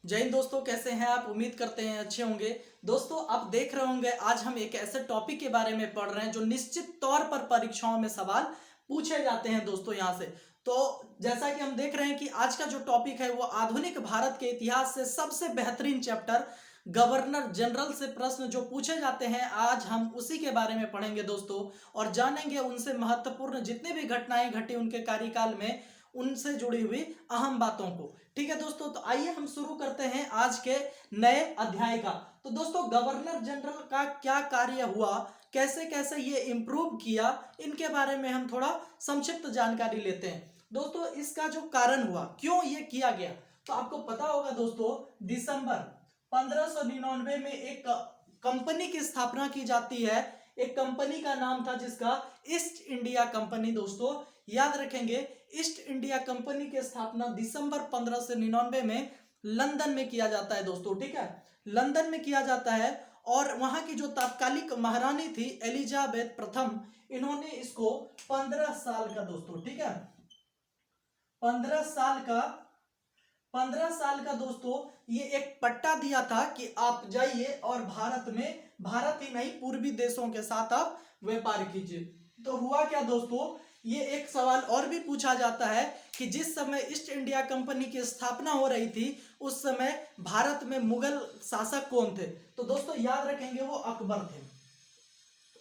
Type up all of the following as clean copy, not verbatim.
जय हिंद दोस्तों, कैसे हैं आप। उम्मीद करते हैं अच्छे होंगे। दोस्तों आप देख रहे होंगे आज हम एक ऐसे टॉपिक के बारे में पढ़ रहे हैं जो निश्चित तौर पर परीक्षाओं में सवाल पूछे जाते हैं दोस्तों यहाँ से। तो जैसा कि हम देख रहे हैं कि आज का जो टॉपिक है वो आधुनिक भारत के इतिहास से सबसे बेहतरीन चैप्टर गवर्नर जनरल से प्रश्न जो पूछे जाते हैं, आज हम उसी के बारे में पढ़ेंगे दोस्तों और जानेंगे उनसे महत्वपूर्ण जितने भी घटनाएं घटी उनके कार्यकाल में, उनसे जुड़ी हुई अहम बातों को। ठीक है दोस्तों, तो आइए हम शुरू करते हैं आज के नए अध्याय का। तो दोस्तों गवर्नर जनरल का क्या कार्य हुआ, कैसे कैसे ये इम्प्रूव किया, इनके बारे में हम थोड़ा संक्षिप्त जानकारी लेते हैं। दोस्तों इसका जो कारण हुआ, क्यों ये किया गया, तो आपको पता होगा दोस्तों दिसंबर 1599 में एक कंपनी की स्थापना की जाती है। एक कंपनी का नाम था जिसका ईस्ट इंडिया कंपनी। दोस्तों याद रखेंगे, ईस्ट इंडिया कंपनी की स्थापना दिसंबर 1599 में लंदन में किया जाता है दोस्तों। ठीक है, लंदन में किया जाता है और वहां की जो तात्कालिक महारानी थी एलिजाबेथ प्रथम, इन्होंने इसको 15 साल का दोस्तों, ठीक है 15 साल का दोस्तों ये एक पट्टा दिया था कि आप जाइए और भारत में, भारत ही नहीं पूर्वी देशों के साथ आप व्यापार कीजिए। तो हुआ क्या दोस्तों, ये एक सवाल और भी पूछा जाता है कि जिस समय ईस्ट इंडिया कंपनी की स्थापना हो रही थी उस समय भारत में मुगल शासक कौन थे। तो दोस्तों याद रखेंगे वो अकबर थे,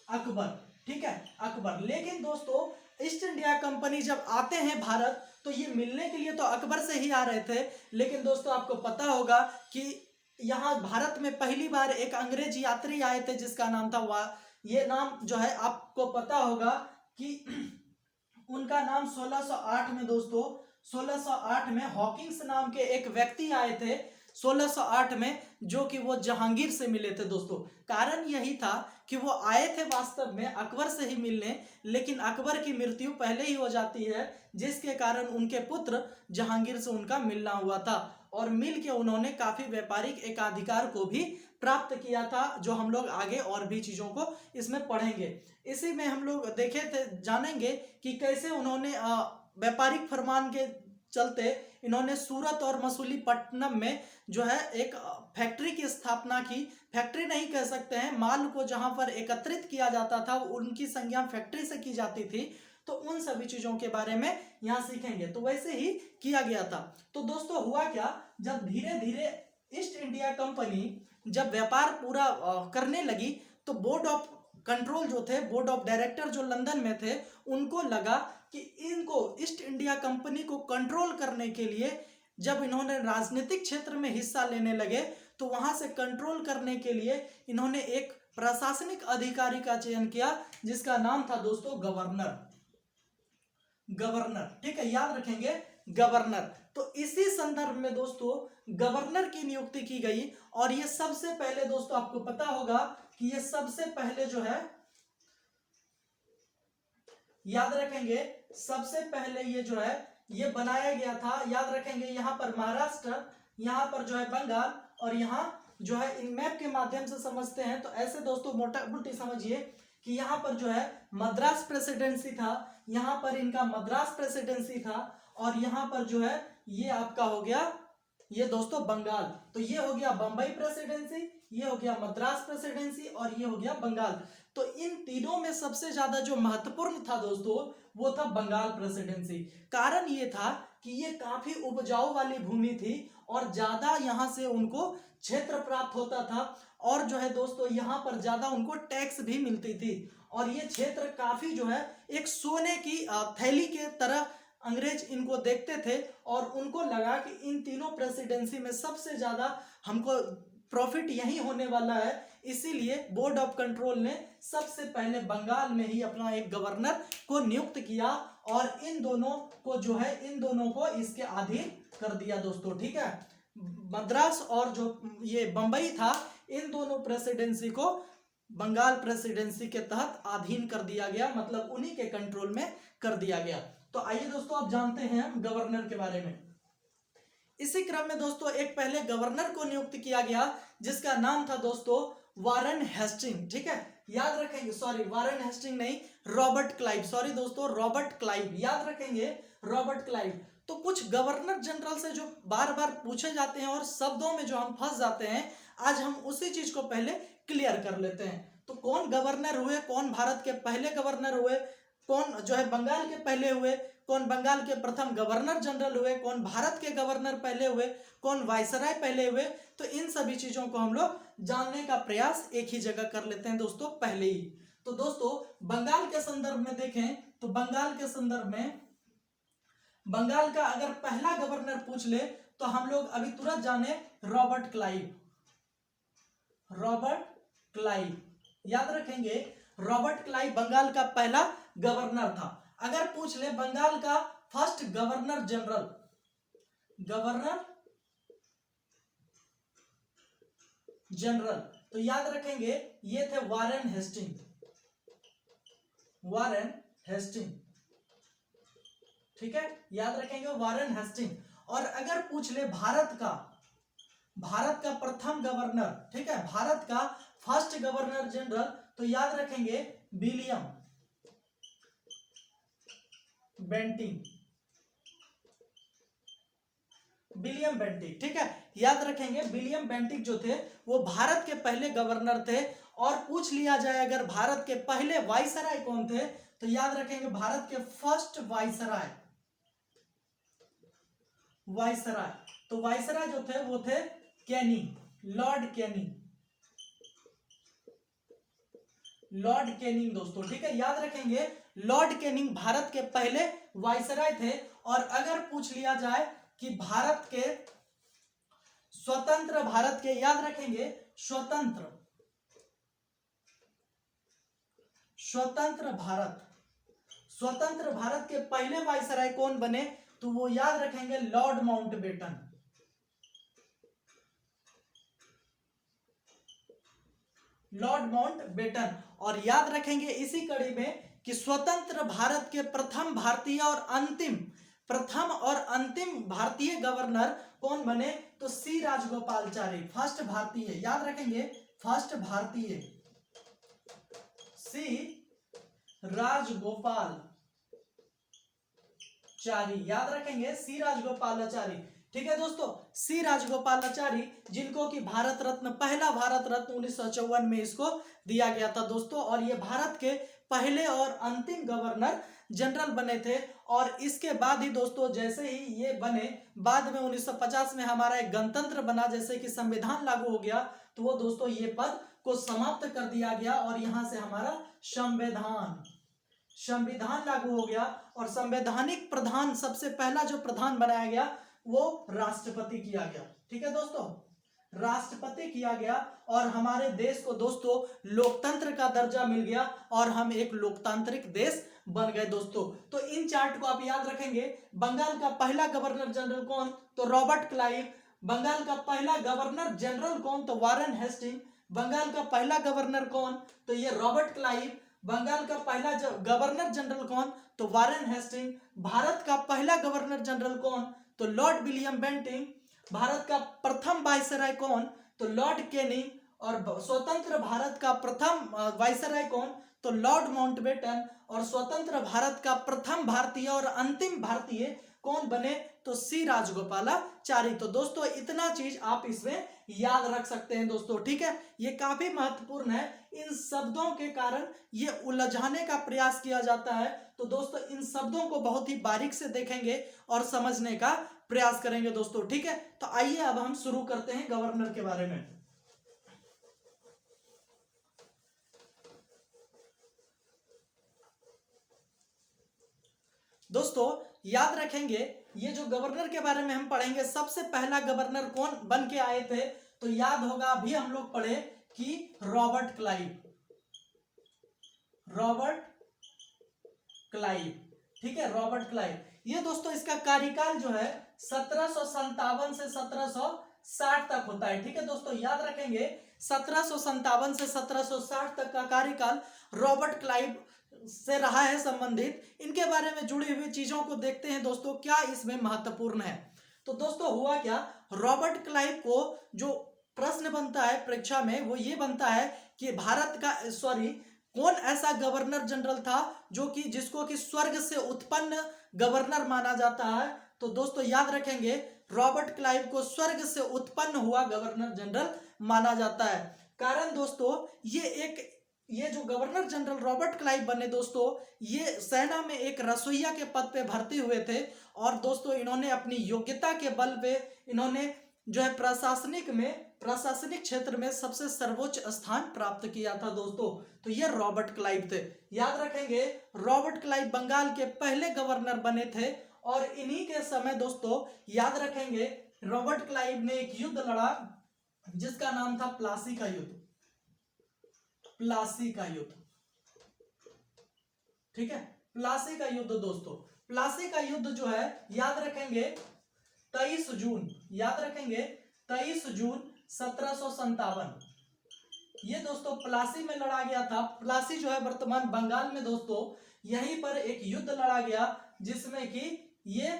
अकबर, ठीक है अकबर। लेकिन दोस्तों ईस्ट इंडिया कंपनी जब आते हैं भारत तो ये मिलने के लिए तो अकबर से ही आ रहे थे, लेकिन दोस्तों आपको पता होगा कि यहाँ भारत में पहली बार एक अंग्रेज यात्री आए थे जिसका नाम था ये नाम जो है आपको पता होगा कि उनका नाम 1608 में दोस्तों 1608 में हॉकिंस नाम के एक व्यक्ति आए थे 1608 में, जो कि वो जहांगीर से मिले थे दोस्तों। कारण यही था कि वो आए थे वास्तव में अकबर से ही मिलने, लेकिन अकबर की मृत्यु पहले ही हो जाती है जिसके कारण उनके पुत्र जहांगीर से उनका मिलना हुआ था और मिल के उन्होंने काफी व्यापारिक एकाधिकार को भी प्राप्त किया था, जो हम लोग आगे और भी चीजों को इसमें पढ़ेंगे। इसी में हम लोग देखे थे, जानेंगे कि कैसे उन्होंने व्यापारिक फरमान के चलते इन्होंने सूरत और मसूलीपट्टनम में जो है एक फैक्ट्री की स्थापना की। फैक्ट्री नहीं कह सकते हैं, माल को जहां पर एकत्रित किया जाता था उनकी संज्ञा फैक्ट्री से की जाती थी। तो उन सभी चीजों के बारे में यहाँ सीखेंगे। तो वैसे ही किया गया था। तो दोस्तों हुआ क्या, जब धीरे धीरे ईस्ट इंडिया कंपनी जब व्यापार पूरा करने लगी तो बोर्ड ऑफ कंट्रोल जो थे, बोर्ड ऑफ डायरेक्टर जो लंदन में थे, उनको लगा कि इनको ईस्ट इंडिया कंपनी को कंट्रोल करने के लिए जब इन्होंने राजनीतिक क्षेत्र में हिस्सा लेने लगे तो वहां से कंट्रोल करने के लिए इन्होंने एक प्रशासनिक अधिकारी का चयन किया जिसका नाम था दोस्तों गवर्नर। गवर्नर, ठीक है याद रखेंगे गवर्नर। तो इसी संदर्भ में दोस्तों गवर्नर की नियुक्ति की गई और ये सबसे पहले दोस्तों आपको पता होगा कि ये सबसे पहले जो है, याद रखेंगे सबसे पहले ये जो है ये बनाया गया था। याद रखेंगे यहाँ पर महाराष्ट्र, यहाँ पर जो है बंगाल और यहाँ जो है इन मैप के माध्यम से समझते हैं। तो ऐसे दोस्तों मोटा मोटी समझिए कि यहाँ पर जो है मद्रास प्रेसिडेंसी था, यहाँ पर इनका मद्रास प्रेसिडेंसी था और यहाँ पर जो है ये आपका हो गया ये दोस्तों बंगाल। तो ये हो गया बंबई प्रेसिडेंसी, ये हो गया मद्रास प्रेसिडेंसी और ये हो गया बंगाल। तो इन तीनों में सबसे ज्यादा जो महत्वपूर्ण था दोस्तों वो था बंगाल प्रेसिडेंसी। कारण ये था कि ये काफी उपजाऊ वाली भूमि थी और ज्यादा यहाँ से उनको क्षेत्र प्राप्त होता था और जो है दोस्तों यहाँ पर ज्यादा उनको टैक्स भी मिलती थी और ये क्षेत्र काफी जो है एक सोने की थैली के तरह अंग्रेज इनको देखते थे और उनको लगा कि इन तीनों प्रेसिडेंसी में सबसे ज्यादा हमको प्रॉफिट यही होने वाला है। इसीलिए बोर्ड ऑफ कंट्रोल ने सबसे पहले बंगाल में ही अपना एक गवर्नर को नियुक्त किया और इन दोनों को जो है इन दोनों को इसके अधीन कर दिया दोस्तों। ठीक है, मद्रास और जो ये बंबई था, इन दोनों प्रेसिडेंसी को बंगाल प्रेसिडेंसी के तहत अधीन कर दिया गया, मतलब उन्हीं के कंट्रोल में कर दिया गया। तो आइए दोस्तों आप जानते हैं गवर्नर के बारे में। इसी क्रम में दोस्तों एक पहले गवर्नर को नियुक्त किया गया जिसका नाम था दोस्तों वारन हेस्टिंग। ठीक है याद रखेंगे, सॉरी वारन हेस्टिंग नहीं, रॉबर्ट क्लाइव, सॉरी दोस्तों रॉबर्ट क्लाइव, याद रखेंगे रॉबर्ट क्लाइव। तो कुछ गवर्नर जनरल से जो बार बार पूछे जाते हैं और शब्दों में जो हम फंस जाते हैं, आज हम उसी चीज को पहले क्लियर कर लेते हैं। तो कौन गवर्नर हुए, कौन भारत के पहले गवर्नर हुए, कौन जो है बंगाल के पहले हुए, कौन बंगाल के प्रथम गवर्नर जनरल हुए, कौन भारत के गवर्नर पहले हुए, कौन वायसराय पहले हुए, तो इन सभी चीजों को हम लोग जानने का प्रयास एक ही जगह कर लेते हैं दोस्तों पहले ही। तो दोस्तों बंगाल के संदर्भ में देखें तो बंगाल के संदर्भ में बंगाल का अगर पहला गवर्नर पूछ ले तो हम लोग अभी तुरंत जाने रॉबर्ट क्लाइव। रॉबर्ट क्लाइव याद रखेंगे, रॉबर्ट क्लाइव बंगाल का पहला गवर्नर था। अगर पूछ ले बंगाल का first governor general, governor general, तो याद रखेंगे ये थे वारेन हेस्टिंग, वारेन हेस्टिंग, ठीक है, याद रखेंगे वारेन हेस्टिंग। और अगर पूछ ले भारत का प्रथम गवर्नर, ठीक है, भारत का फर्स्ट गवर्नर जनरल, तो याद रखेंगे विलियम बेंटिंक, विलियम बेंटिक, ठीक है, याद रखेंगे विलियम बेंटिक जो थे वो भारत के पहले गवर्नर थे। और पूछ लिया जाए अगर भारत के पहले वाइसराय कौन थे, तो याद रखेंगे भारत के फर्स्ट वाइसराय, वाइसराय, तो वाइसराय जो थे वो थे Canning, Lord Canning, Lord Canning दोस्तों, ठीक है, याद रखेंगे लॉर्ड कैनिंग भारत के पहले वाइसराय थे। और अगर पूछ लिया जाए कि भारत के स्वतंत्र भारत के, याद रखेंगे स्वतंत्र भारत के पहले वाइसराय कौन बने, तो वो याद रखेंगे लॉर्ड माउंटबेटन, लॉर्ड माउंटबेटन। और याद रखेंगे इसी कड़ी में कि स्वतंत्र भारत के प्रथम भारतीय और अंतिम भारतीय गवर्नर कौन बने, तो सी राजगोपालचारी, फर्स्ट भारतीय, याद रखेंगे फर्स्ट भारतीय सी राजगोपालचारी, याद रखेंगे सी राजगोपालाचारी, ठीक है दोस्तों, सी राजगोपालाचारी, जिनको कि भारत रत्न, पहला भारत रत्न 1954 में इसको दिया गया था दोस्तों। और ये भारत के पहले और अंतिम गवर्नर जनरल बने थे। और इसके बाद ही दोस्तों जैसे ही ये बने, बाद में 1950 में हमारा एक गणतंत्र बना, जैसे कि संविधान लागू हो गया, तो वो दोस्तों ये पद को समाप्त कर दिया गया और यहां से हमारा संविधान लागू हो गया। और संवैधानिक प्रधान, सबसे पहला जो प्रधान बनाया गया वो राष्ट्रपति किया गया, ठीक है दोस्तों, राष्ट्रपति किया गया। और हमारे देश को दोस्तों लोकतंत्र का दर्जा मिल गया और हम एक लोकतांत्रिक देश बन गए दोस्तों। तो इन चार्ट को आप याद रखेंगे। बंगाल का पहला गवर्नर जनरल कौन, तो रॉबर्ट क्लाइव। बंगाल का पहला गवर्नर जनरल कौन, तो वारेन हेस्टिंग। बंगाल का पहला गवर्नर कौन, तो ये रॉबर्ट क्लाइव। बंगाल का पहला गवर्नर जनरल कौन, तो वारेन हेस्टिंग। भारत का पहला गवर्नर जनरल कौन, तो लॉर्ड विलियम बेंटिक। भारत का प्रथम वाइसराय कौन, तो लॉर्ड कैनिंग। और स्वतंत्र भारत का प्रथम वाइसराय कौन, तो लॉर्ड माउंटबेटन। और स्वतंत्र भारत का प्रथम भारतीय और अंतिम भारतीय कौन बने, तो सी राजगोपालाचारी। तो दोस्तों इतना चीज आप इसमें याद रख सकते हैं दोस्तों, ठीक है, ये काफी महत्वपूर्ण है। इन शब्दों के कारण ये उलझाने का प्रयास किया जाता है। तो दोस्तों इन शब्दों को बहुत ही बारीक से देखेंगे और समझने का प्रयास करेंगे दोस्तों, ठीक है। तो आइए अब हम शुरू करते हैं गवर्नर के बारे में। दोस्तों याद रखेंगे ये जो गवर्नर के बारे में हम पढ़ेंगे, सबसे पहला गवर्नर कौन बन के आए थे, तो याद होगा अभी हम लोग पढ़े कि रॉबर्ट क्लाइव, ठीक है, रॉबर्ट क्लाइव। ये दोस्तों इसका कार्यकाल जो है 1757 से 1760 तक होता है, ठीक है दोस्तों, याद रखेंगे 1757 से 1760 तक का कार्यकाल रॉबर्ट क्लाइव से रहा है संबंधित। इनके बारे में जुड़ी हुई चीजों को देखते हैं दोस्तों, क्या इसमें महत्वपूर्ण है। तो दोस्तों हुआ क्या, रॉबर्ट क्लाइव को जो प्रश्न बनता है परीक्षा में वो ये बनता है कि कौन ऐसा गवर्नर जनरल था जो कि जिसको कि स्वर्ग से उत्पन्न गवर्नर माना जाता है, तो दोस्तों याद रखेंगे रॉबर्ट क्लाइव को स्वर्ग से उत्पन्न हुआ गवर्नर जनरल माना जाता है। कारण दोस्तों ये जो गवर्नर जनरल रॉबर्ट क्लाइव बने दोस्तों, ये सेना में एक रसोइया के पद पे भर्ती हुए थे और दोस्तों इन्होंने अपनी योग्यता के बल पे इन्होंने जो है प्रशासनिक क्षेत्र में सबसे सर्वोच्च स्थान प्राप्त किया था दोस्तों। तो ये रॉबर्ट क्लाइव थे। याद रखेंगे रॉबर्ट क्लाइव बंगाल के पहले गवर्नर बने थे और इन्हीं के समय दोस्तों याद रखेंगे रॉबर्ट क्लाइव ने एक युद्ध लड़ा जिसका नाम था प्लासी का युद्ध। प्लासी का युद्ध, ठीक है, प्लासी का युद्ध दोस्तों। प्लासी का युद्ध जो है याद रखेंगे 23 जून, याद रखेंगे 23 जून 1757 ये दोस्तों प्लासी में लड़ा गया था। प्लासी जो है वर्तमान बंगाल में दोस्तों, यहीं पर एक युद्ध लड़ा गया जिसमें कि ये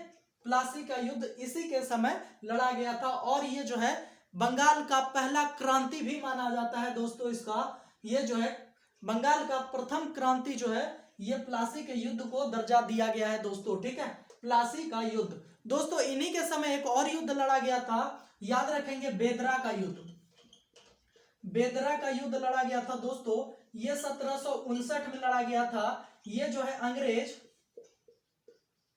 प्लासी का युद्ध इसी के समय लड़ा गया था और ये जो है बंगाल का पहला क्रांति भी माना जाता है दोस्तों। इसका ये जो है बंगाल का प्रथम क्रांति जो है ये प्लासी के युद्ध को दर्जा दिया गया है दोस्तों, ठीक है, प्लासी का युद्ध। दोस्तों इन्हीं के समय एक और युद्ध लड़ा गया था, याद रखेंगे बेदरा का युद्ध। बेदरा का युद्ध लड़ा गया था दोस्तों, ये 1759 में लड़ा गया था। ये जो है अंग्रेज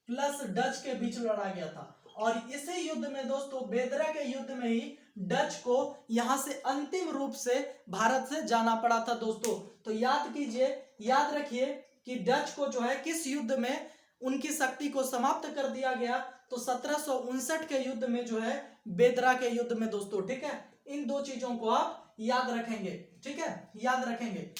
प्लस डच के बीच लड़ा गया था और इसी युद्ध में दोस्तों, बेदरा के युद्ध में ही डच को यहां से अंतिम रूप से भारत से जाना पड़ा था दोस्तों। तो याद कीजिए, याद रखिए कि डच को जो है किस युद्ध में उनकी शक्ति को समाप्त कर दिया गया, तो 1759 के युद्ध में जो है बेदरा के युद्ध में दोस्तों, ठीक है। इन दो चीजों को आप याद रखेंगे, ठीक है, याद रखेंगे।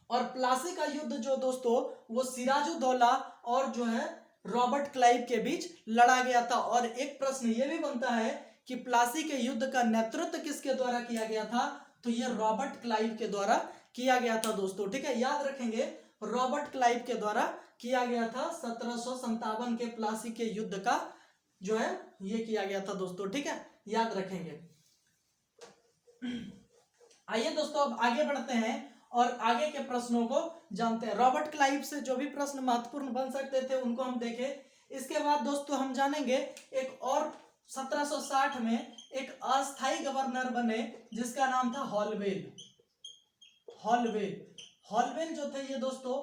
और प्लासी का युद्ध जो दोस्तों वो सिराजुद्दौला और जो है रॉबर्ट क्लाइव के बीच लड़ा गया था। और एक प्रश्न ये भी बनता है कि प्लासी के युद्ध का नेतृत्व किसके द्वारा किया गया था, तो ये रॉबर्ट क्लाइव के द्वारा किया गया था दोस्तों, ठीक है, याद रखेंगे रॉबर्ट क्लाइव के द्वारा किया गया था। 1757 के प्लासी के युद्ध का जो है ये किया गया था दोस्तों, ठीक है, याद रखेंगे। आइए दोस्तों अब आगे बढ़ते हैं और आगे के प्रश्नों को जानते हैं। रॉबर्ट क्लाइव से जो भी प्रश्न महत्वपूर्ण बन सकते थे उनको हम देखें। इसके बाद दोस्तों हम जानेंगे एक और 1760 में एक अस्थाई गवर्नर बने जिसका नाम था हॉलवेल। हॉलवेल जो थे ये दोस्तों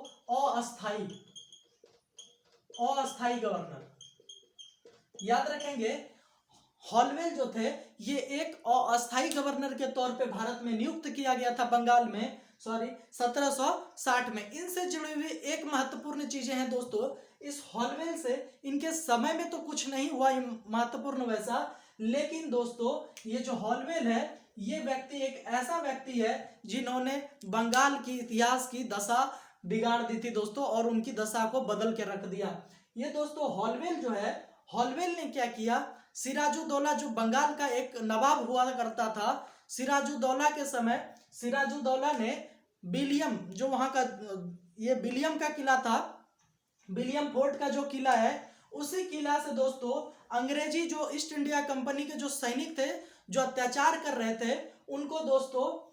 अस्थाई गवर्नर, याद रखेंगे हॉलवेल जो थे ये एक अस्थाई गवर्नर के तौर पे भारत में नियुक्त किया गया था बंगाल में, 1760 में। इनसे जुड़ी हुई एक महत्वपूर्ण चीजें हैं दोस्तों। इस हॉलवेल से इनके समय में तो कुछ नहीं हुआ महत्वपूर्ण वैसा, लेकिन दोस्तों ये जो हॉलवेल है ये व्यक्ति एक ऐसा व्यक्ति है जिन्होंने बंगाल की इतिहास की दशा बिगाड़ दी थी दोस्तों और उनकी दशा को बदल के रख दिया। ये दोस्तों हॉलवेल जो है, हॉलवेल ने क्या किया, सिराजुद्दौला जो बंगाल का एक नवाब हुआ करता था, सिराजुद्दौला के समय सिराजुद्दौला ने विलियम जो वहां का ये विलियम का किला था, विलियम फोर्ट का जो किला है, उसी किला से दोस्तों अंग्रेजी जो ईस्ट इंडिया कंपनी के जो सैनिक थे जो अत्याचार कर रहे थे उनको दोस्तों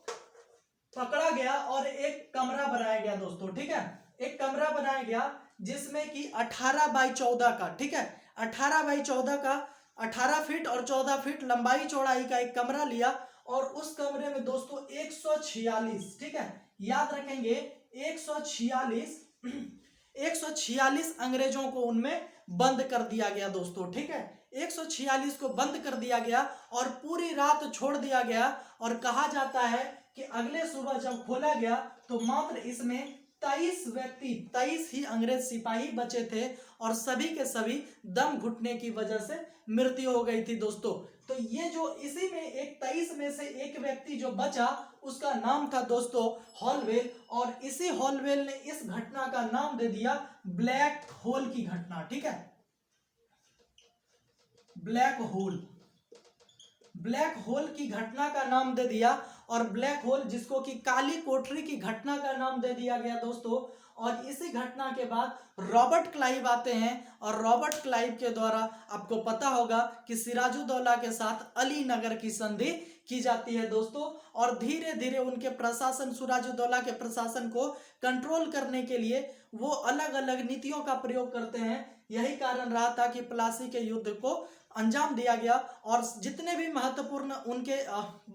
पकड़ा गया और एक कमरा बनाया गया दोस्तों, ठीक है, एक कमरा बनाया गया जिसमें कि 18 बाई 14 का, ठीक है, 18 बाई 14 का 18 फीट और 14 फीट लंबाई चौड़ाई का एक कमरा लिया और उस कमरे में दोस्तों 146, ठीक है, याद रखेंगे 146 अंग्रेजों को उनमें बंद कर दिया गया दोस्तों, ठीक है, 146 को बंद कर दिया गया और पूरी रात छोड़ दिया गया। और कहा जाता है कि अगले सुबह जब खोला गया तो मात्र इसमें 23 ही अंग्रेज सिपाही बचे थे और सभी के सभी दम घुटने की वजह से मृत्यु हो गई थी दोस्तों। तो ये जो इसी में एक 23 में से एक व्यक्ति जो बचा उसका नाम था दोस्तों हॉलवेल और इसी हॉलवेल ने इस घटना का नाम दे दिया ब्लैक होल की घटना, ठीक है, ब्लैक होल की घटना का नाम दे दिया और ब्लैक होल जिसको कि काली कोठरी की घटना का नाम दे दिया गया दोस्तों। और इसी घटना के बाद रॉबर्ट क्लाइव आते हैं और रॉबर्ट क्लाइव के द्वारा आपको पता होगा कि सिराजुद्दौला के साथ अलीनगर की संधि की जाती है दोस्तों। और धीरे धीरे उनके प्रशासन, सिराजुद्दौला के प्रशासन को कंट्रोल करने के लिए वो अलग अलग नीतियों का प्रयोग करते हैं, यही कारण रहा था कि प्लासी के युद्ध को अंजाम दिया गया। और जितने भी महत्वपूर्ण उनके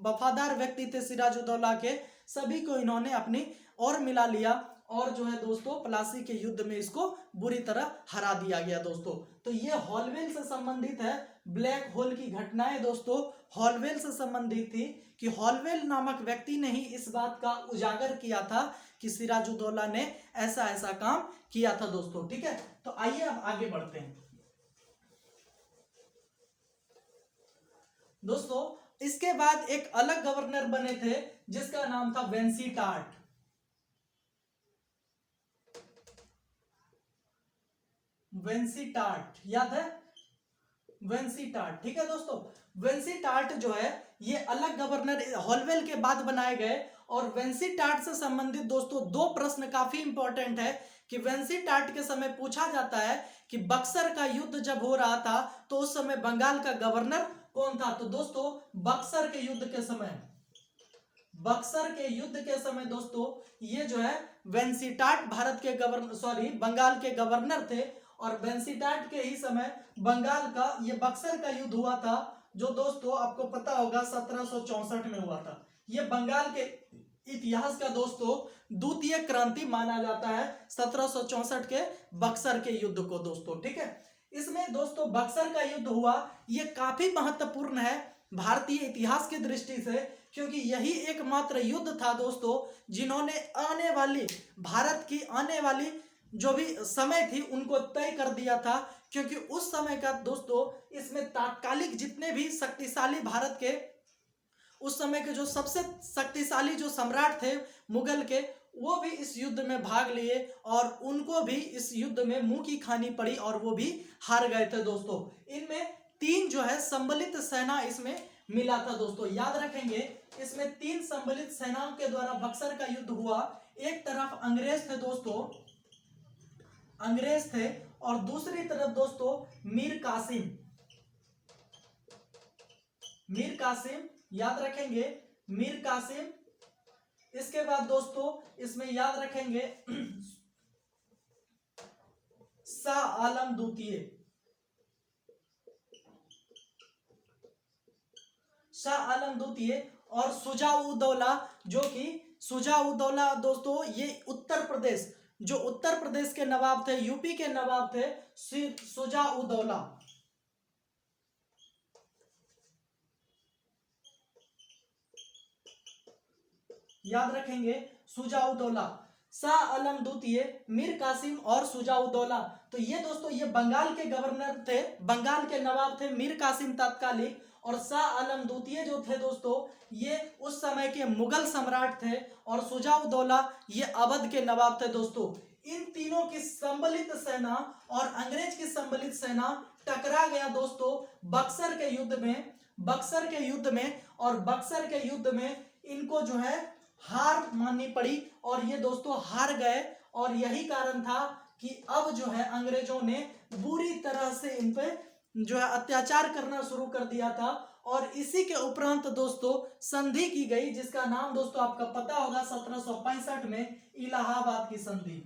वफादार व्यक्ति थे सिराजुद्दौला के, सभी को इन्होंने अपनी ओर मिला लिया और जो है दोस्तों प्लासी के युद्ध में इसको बुरी तरह हरा दिया गया दोस्तों। तो ये हॉलवेल से संबंधित है, ब्लैक होल की घटनाएं दोस्तों हॉलवेल से संबंधित थी कि हॉलवेल नामक व्यक्ति ने ही इस बात का उजागर किया था कि सिराजुद्दौला ने ऐसा ऐसा काम किया था दोस्तों। ठीक है, तो आइए अब आगे बढ़ते हैं दोस्तों। इसके बाद एक अलग गवर्नर बने थे जिसका नाम था वेंसीटार्ट। वेंसीटार्ट याद है, वेंसीटार्ट। ठीक है दोस्तों, वेंसीटार्ट जो है ये अलग गवर्नर हॉलवेल के बाद बनाए गए। और वेंसीटार्ट से संबंधित दोस्तों दो प्रश्न काफी इंपॉर्टेंट है कि वेंसीटार्ट के समय पूछा जाता है कि बक्सर का युद्ध जब हो रहा था तो उस समय बंगाल का गवर्नर कौन था। तो दोस्तों बक्सर के युद्ध के समय, बक्सर के युद्ध के समय दोस्तों ये जो है वेंसीटार्ट भारत के बंगाल के गवर्नर थे। और वेंसीटार्ट के ही समय बंगाल का ये बक्सर का युद्ध हुआ था, जो दोस्तों आपको पता होगा 1764 में हुआ था। ये बंगाल के इतिहास का दोस्तों द्वितीय क्रांति माना जाता है 1764 के बक्सर के युद्ध को दोस्तों। ठीक है, इसमें दोस्तों बक्सर का युद्ध हुआ, ये काफी महत्वपूर्ण है भारतीय इतिहास की दृष्टि से, क्योंकि यही एकमात्र युद्ध था दोस्तों जिन्होंने आने वाली भारत की आने वाली जो भी समय थी उनको तय कर दिया था। क्योंकि उस समय का दोस्तों इसमें तात्कालिक जितने भी शक्तिशाली भारत के उस समय के जो सबसे शक्तिशाली जो सम्राट थे मुगल के, वो भी इस युद्ध में भाग लिए और उनको भी इस युद्ध में मुंह की खानी पड़ी और वो भी हार गए थे दोस्तों। इनमें तीन जो है सम्मिलित सेना इसमें मिला था दोस्तों, याद रखेंगे। इसमें तीन सम्मिलित सेनाओं के द्वारा बक्सर का युद्ध हुआ। एक तरफ अंग्रेज थे दोस्तों, अंग्रेज थे, और दूसरी तरफ दोस्तों मीर कासिम, मीर कासिम याद रखेंगे, मीर कासिम। इसके बाद दोस्तों इसमें याद रखेंगे शाह आलम द्वितीय, शाह आलम द्वितीय और शुजा-उद-दौला, जो कि शुजा-उद-दौला दोस्तों ये उत्तर प्रदेश, जो उत्तर प्रदेश के नवाब थे, यूपी के नवाब थे शुजा-उद-दौला। याद रखेंगे शुजा-उद-दौला, शाह आलम द्वितीय, मीर कासिम और शुजा-उद-दौला। तो ये दोस्तों ये बंगाल के गवर्नर थे, बंगाल के नवाब थे मीर कासिम तत्कालीन, और शाह आलम द्वितीय जो थे दोस्तों ये उस समय के मुगल सम्राट थे, और शुजा-उद-दौला ये अवध के नवाब थे दोस्तों। इन तीनों की सम्मिलित सेना और अंग्रेज की सम्मिलित सेना टकरा गया दोस्तों बक्सर के युद्ध में, बक्सर के युद्ध में। और बक्सर के युद्ध में इनको जो है हार माननी पड़ी और ये दोस्तों हार गए। और यही कारण था कि अब जो है अंग्रेजों ने बुरी तरह से इन पे जो है अत्याचार करना शुरू कर दिया था। और इसी के उपरांत दोस्तों संधि की गई, जिसका नाम दोस्तों आपका पता होगा 1765 में इलाहाबाद की संधि,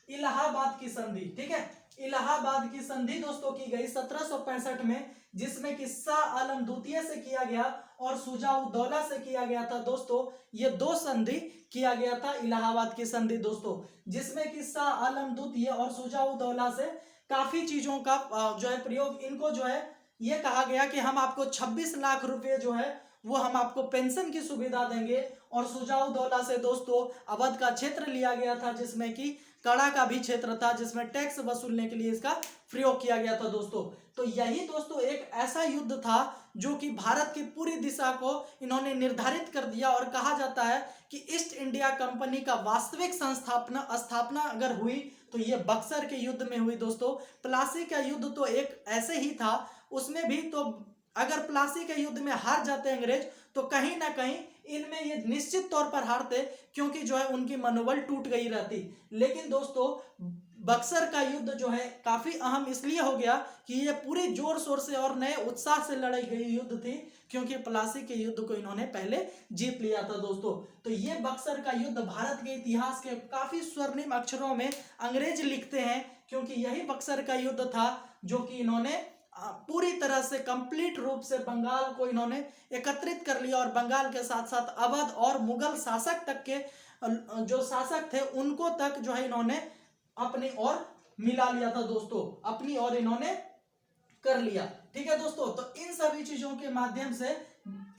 इलाहाबाद की संधि। ठीक है, इलाहाबाद की संधि दोस्तों की गई 1765 में, जिसमें कि शाह आलम द्वितीय से किया गया और शुजा-उद-दौला से किया गया था दोस्तों। ये दो संधि किया गया था इलाहाबाद की संधि दोस्तों, जिसमें कि शाह आलम द्वितीय और शुजा-उद-दौला से काफी चीजों का जो है प्रयोग, इनको जो है ये कहा गया कि हम आपको 26 लाख रुपए जो है वो हम आपको पेंशन की सुविधा देंगे। और शुजा-उद-दौला से दोस्तों अवध का क्षेत्र लिया गया था, जिसमें कि कड़ा का भी क्षेत्र था, जिसमें टैक्स वसूलने के लिए इसका प्रयोग किया गया था दोस्तों। तो यही दोस्तों एक ऐसा युद्ध था जो कि भारत की पूरी दिशा को इन्होंने निर्धारित कर दिया। और कहा जाता है कि ईस्ट इंडिया कंपनी का वास्तविक स्थापना अगर हुई तो ये बक्सर के युद्ध में हुई दोस्तों। प्लासी का युद्ध तो एक ऐसे ही था, उसमें भी तो अगर प्लासी के युद्ध में हार जाते अंग्रेज तो कहीं ना कहीं इनमें ये निश्चित तौर पर हारते, क्योंकि जो है उनकी मनोबल टूट गई रहती। लेकिन दोस्तों बक्सर का युद्ध जो है काफी अहम इसलिए हो गया कि ये पूरी जोर शोर से और नए उत्साह से लड़ाई गई युद्ध थी, क्योंकि प्लासी के युद्ध को इन्होंने पहले जीत लिया था दोस्तों। तो ये बक्सर का युद्ध भारत के इतिहास के काफी स्वर्णिम अक्षरों में अंग्रेज लिखते हैं, क्योंकि यही बक्सर का युद्ध था जो कि इन्होंने पूरी तरह से कंप्लीट रूप से बंगाल को इन्होंने एकत्रित कर लिया, और बंगाल के साथ साथ अवध और मुगल शासक तक के जो शासक थे उनको तक जो है इन्होंने अपनी ओर मिला लिया था दोस्तों, अपनी ओर इन्होंने कर लिया। ठीक है दोस्तों, तो इन सभी चीजों के माध्यम से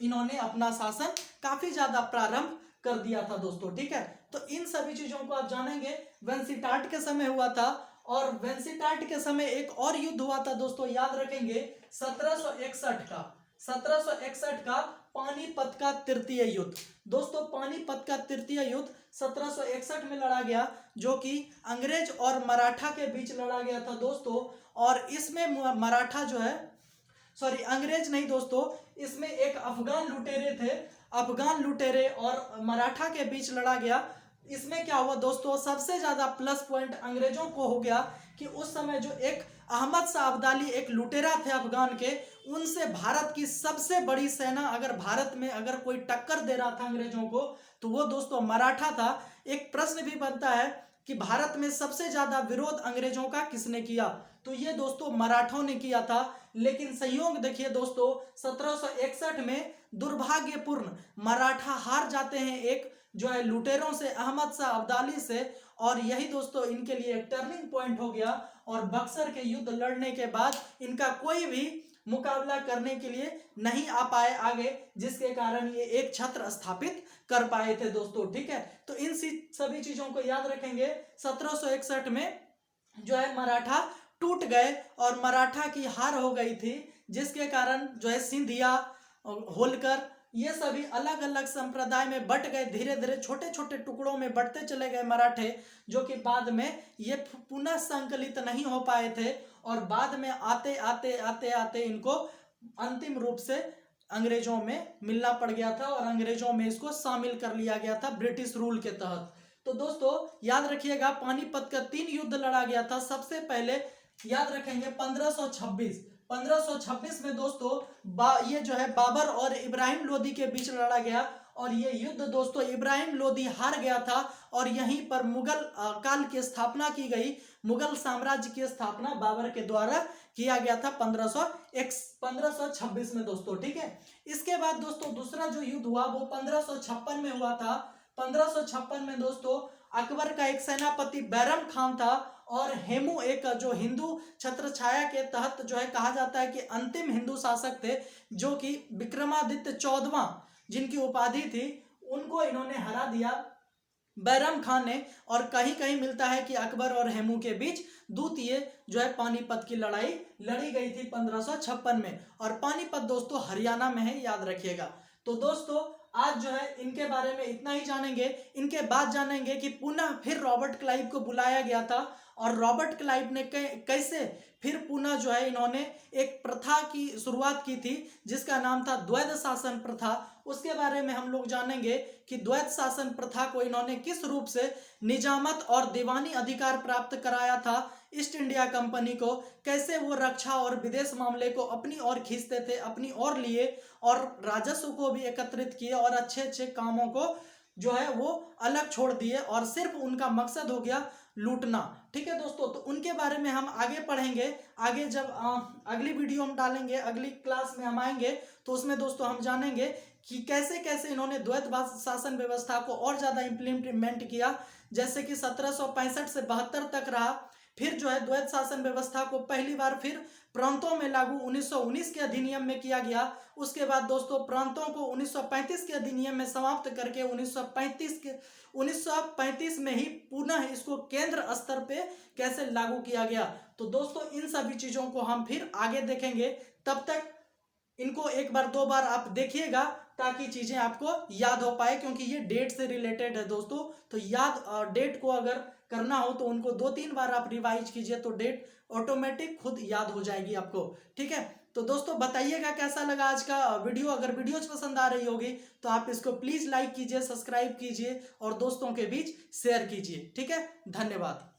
इन्होंने अपना शासन काफी ज्यादा प्रारंभ कर दिया था दोस्तों। ठीक है, तो इन सभी चीजों को आप जानेंगे। वेंसिटार्ट के समय हुआ था, और वेंसिटार्ट के समय एक और युद्ध हुआ था दोस्तों, याद रखेंगे 1761 का पानीपत का तृतीय युद्ध। दोस्तों पानीपत का तृतीय युद्ध 1761 में लड़ा गया, जो कि अंग्रेज और मराठा के बीच लड़ा गया था दोस्तों। और इसमें मराठा जो है, सॉरी अंग्रेज नहीं दोस्तों, इसमें एक अफगान लुटेरे थे, अफगान लुटेरे और मराठा के बीच लड़ा गया। इसमें क्या हुआ दोस्तों, सबसे ज्यादा प्लस पॉइंट अंग्रेजों को हो गया कि उस समय जो एक अहमद शाह अब्दाली एक लुटेरा थे अफगान के, उनसे भारत की सबसे बड़ी सेना, अगर भारत में अगर कोई टक्कर दे रहा था अंग्रेजों को, तो वो दोस्तों मराठा था। एक प्रश्न भी बनता है कि भारत में सबसे ज्यादा विरोध अंग्रेजों का किसने किया, तो ये दोस्तों मराठों ने किया था। लेकिन संयोग देखिए दोस्तों, 1761 में दुर्भाग्यपूर्ण मराठा हार जाते हैं एक जो है लुटेरों से, अहमद शाह अब्दाली से, और यही दोस्तों इनके लिए एक टर्निंग पॉइंट हो गया। और बक्सर के युद्ध लड़ने के बाद इनका कोई भी मुकाबला करने के लिए नहीं आ पाए आगे, जिसके कारण ये एक छत्र स्थापित कर पाए थे दोस्तों। ठीक है, तो इन सभी चीजों को याद रखेंगे। 1761 में जो है मराठा टूट गए और मराठा की हार हो गई थी, जिसके कारण जो है सिंधिया, होलकर, ये सभी अलग अलग संप्रदाय में बट गए, धीरे धीरे छोटे छोटे टुकड़ों में बढ़ते चले गए मराठे, जो कि बाद में ये पुनः संकलित नहीं हो पाए थे, और बाद में आते आते आते आते इनको अंतिम रूप से अंग्रेजों में मिलना पड़ गया था, और अंग्रेजों में इसको शामिल कर लिया गया था ब्रिटिश रूल के तहत। तो दोस्तों याद रखिएगा, पानीपत का 3 युद्ध लड़ा गया था। सबसे पहले याद रखेंगे 1526 में दोस्तों ये जो है बाबर और इब्राहिम लोदी के बीच लड़ा गया, और ये युद्ध दोस्तों इब्राहिम लोदी हार गया था, और यहीं पर मुगल काल की स्थापना की गई। मुगल साम्राज्य की स्थापना बाबर के द्वारा किया गया था 1526 में दोस्तों। ठीक है, इसके बाद दोस्तों दूसरा जो युद्ध हुआ वो 1556 में हुआ था। 1556 में दोस्तों अकबर का एक सेनापति बैरम खान था, और हेमू एक जो हिंदू छत्र छाया के तहत जो है कहा जाता है कि अंतिम हिंदू शासक थे, जो कि विक्रमादित्य 14वां जिनकी उपाधि थी, उनको इन्होंने हरा दिया बैरम खान ने। और कहीं कहीं मिलता है कि अकबर और हेमू के बीच द्वितीय जो है पानीपत की लड़ाई लड़ी गई थी 1556 में, और पानीपत दोस्तों हरियाणा में है, याद रखिएगा। तो दोस्तों आज जो है इनके बारे में इतना ही जानेंगे। इनके बाद जानेंगे कि पुनः फिर रॉबर्ट क्लाइव को बुलाया गया था, और रॉबर्ट क्लाइव ने कैसे फिर पुनः जो है इन्होंने एक प्रथा की शुरुआत की थी, जिसका नाम था द्वैध शासन प्रथा। उसके बारे में हम लोग जानेंगे कि द्वैध शासन प्रथा को इन्होंने किस रूप से निजामत और दीवानी अधिकार प्राप्त कराया था ईस्ट इंडिया कंपनी को, कैसे वो रक्षा और विदेश मामले को अपनी ओर खींचते थे, अपनी ओर लिए, और राजस्व को भी एकत्रित किए, और अच्छे अच्छे कामों को जो है वो अलग छोड़ दिए, और सिर्फ उनका मकसद हो गया लूटना। ठीक है दोस्तों, तो उनके बारे में हम आगे पढ़ेंगे। आगे जब अगली वीडियो हम डालेंगे, अगली क्लास में हम आएंगे, तो उसमें दोस्तों हम जानेंगे कि कैसे कैसे इन्होंने द्वैध शासन व्यवस्था को और ज्यादा इम्प्लीमेंट किया, जैसे कि 1765 से 72 तक रहा। फिर जो है द्वैध शासन व्यवस्था को पहली बार फिर प्रांतों में लागू 1919 के अधिनियम में किया गया। उसके बाद दोस्तों प्रांतों को 1935 के अधिनियम में समाप्त करके 1935 में ही पुनः इसको केंद्र स्तर पे कैसे लागू किया गया। तो दोस्तों इन सभी चीजों को हम फिर आगे देखेंगे। तब तक इनको एक बार 2 बार आप देखिएगा, ताकि चीजें आपको याद हो पाए, क्योंकि ये डेट से रिलेटेड है दोस्तों। तो याद डेट को अगर करना हो तो उनको 2-3 बार आप रिवाइज कीजिए, तो डेट ऑटोमेटिक खुद याद हो जाएगी आपको। ठीक है, तो दोस्तों बताइएगा कैसा लगा आज का वीडियो। अगर वीडियो पसंद आ रही होगी तो आप इसको प्लीज लाइक कीजिए, सब्सक्राइब कीजिए, और दोस्तों के बीच शेयर कीजिए। ठीक है, धन्यवाद।